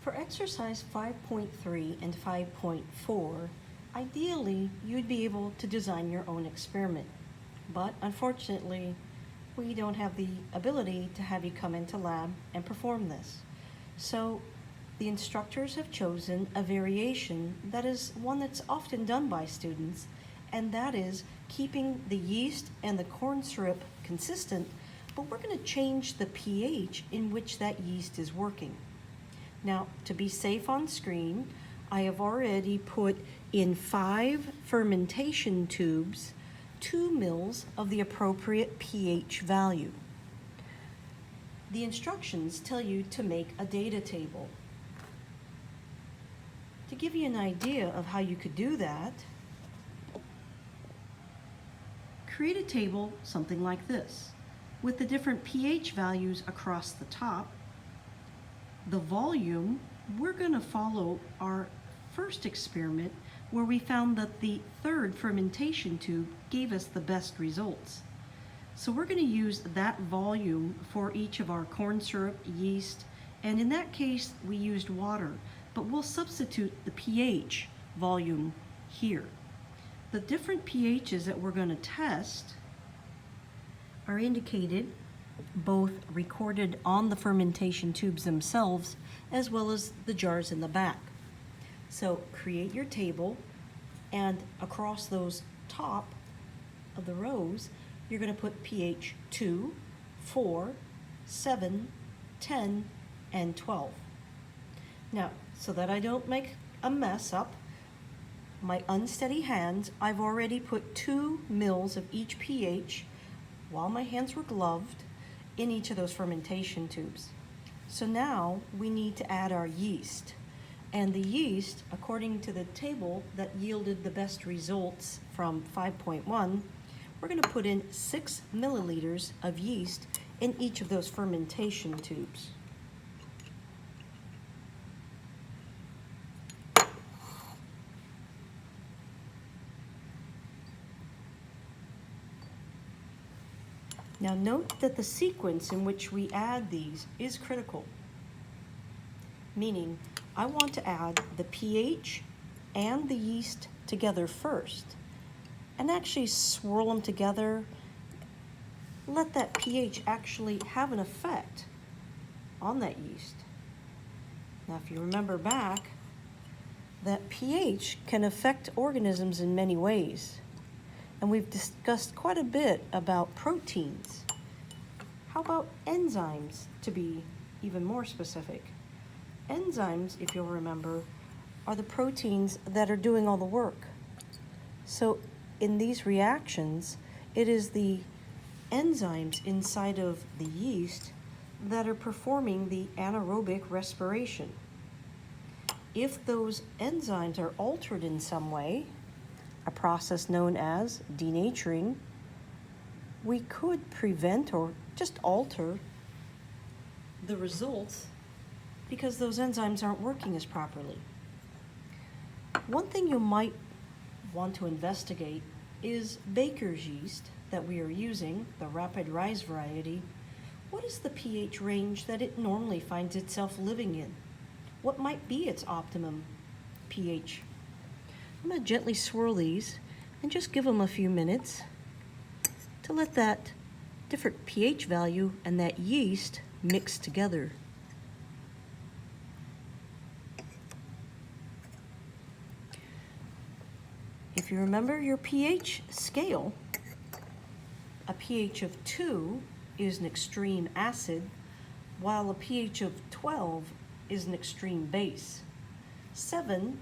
For exercise 5.3 and 5.4, ideally you'd be able to design your own experiment. But unfortunately, we don't have the ability to have you come into lab and perform this. So the instructors have chosen a variation that is one that's often done by students, and that is keeping the yeast and the corn syrup consistent, but we're going to change the pH in which that yeast is working. Now, to be safe on screen, I have already put in 5 fermentation tubes 2 mils of the appropriate pH value. The instructions tell you to make a data table. To give you an idea of how you could do that, create a table something like this, with the different pH values across the top. The volume, we're going to follow our first experiment where we found that the 3rd fermentation tube gave us the best results. So we're going to use that volume for each of our corn syrup, yeast, and in that case we used water, but we'll substitute the pH volume here. The different pHs that we're going to test are indicated, both recorded on the fermentation tubes themselves as well as the jars in the back. So create your table, and across those top of the rows you're going to put pH 2, 4, 7, 10, and 12. Now, so that I don't make a mess up, my unsteady hands, I've already put 2 mils of each pH while my hands were gloved in each of those fermentation tubes. So now we need to add our yeast. And the yeast, according to the table that yielded the best results from 5.1, we're going to put in 6 milliliters of yeast in each of those fermentation tubes. Now note that the sequence in which we add these is critical, meaning I want to add the pH and the yeast together first and actually swirl them together. Let that pH actually have an effect on that yeast. Now if you remember back, that pH can affect organisms in many ways. And we've discussed quite a bit about proteins. How about enzymes, to be even more specific? Enzymes, if you'll remember, are the proteins that are doing all the work. So in these reactions, it is the enzymes inside of the yeast that are performing the anaerobic respiration. If those enzymes are altered in some way, a process known as denaturing, we could prevent or just alter the results because those enzymes aren't working as properly. One thing you might want to investigate is baker's yeast that we are using, the rapid rise variety. What is the pH range that it normally finds itself living in? What might be its optimum pH? I'm going to gently swirl these and just give them a few minutes to let that different pH value and that yeast mix together. If you remember your pH scale, a pH of 2 is an extreme acid, while a pH of 12 is an extreme base. 7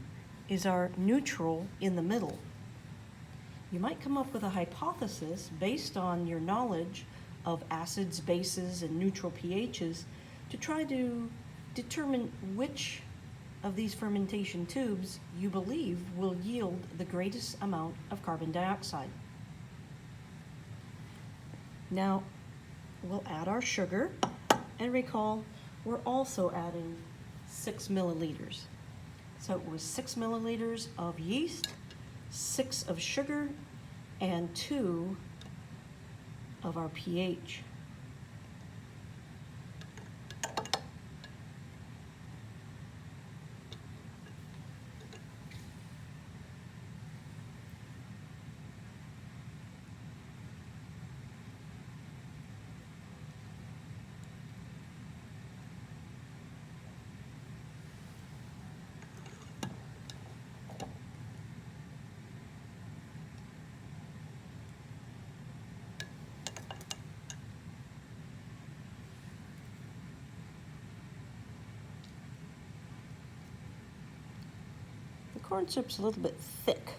is our neutral in the middle. You might come up with a hypothesis based on your knowledge of acids, bases, and neutral pHs to try to determine which of these fermentation tubes you believe will yield the greatest amount of carbon dioxide. Now, we'll add our sugar, and recall, we're also adding 6 milliliters. So it was 6 milliliters of yeast, 6 of sugar, and 2 of our pH. corn syrup's a little bit thick.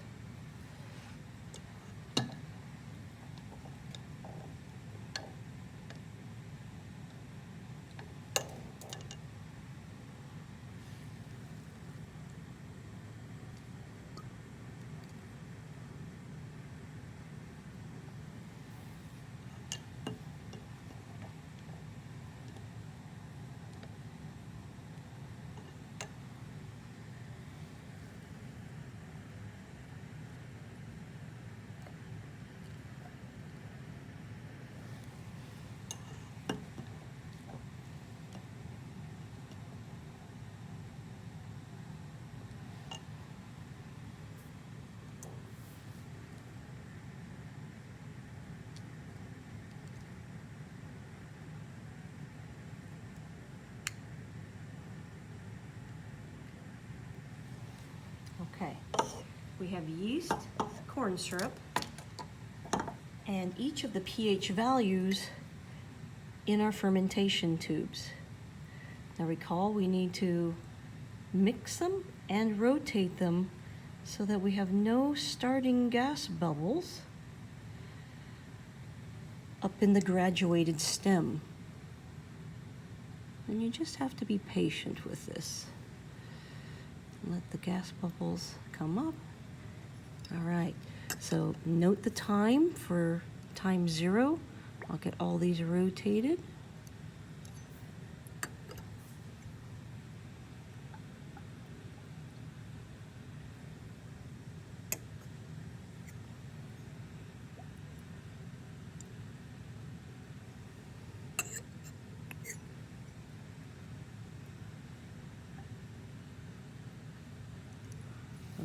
Okay, we have yeast, corn syrup, and each of the pH values in our fermentation tubes. Now recall, we need to mix them and rotate them so that we have no starting gas bubbles up in the graduated stem. And you just have to be patient with this. Let the gas bubbles come up. All right, so note the time for time 0. I'll get all these rotated.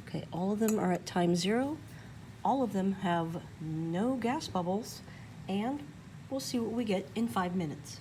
Okay, all of them are at time 0. All of them have no gas bubbles, and we'll see what we get in 5 minutes.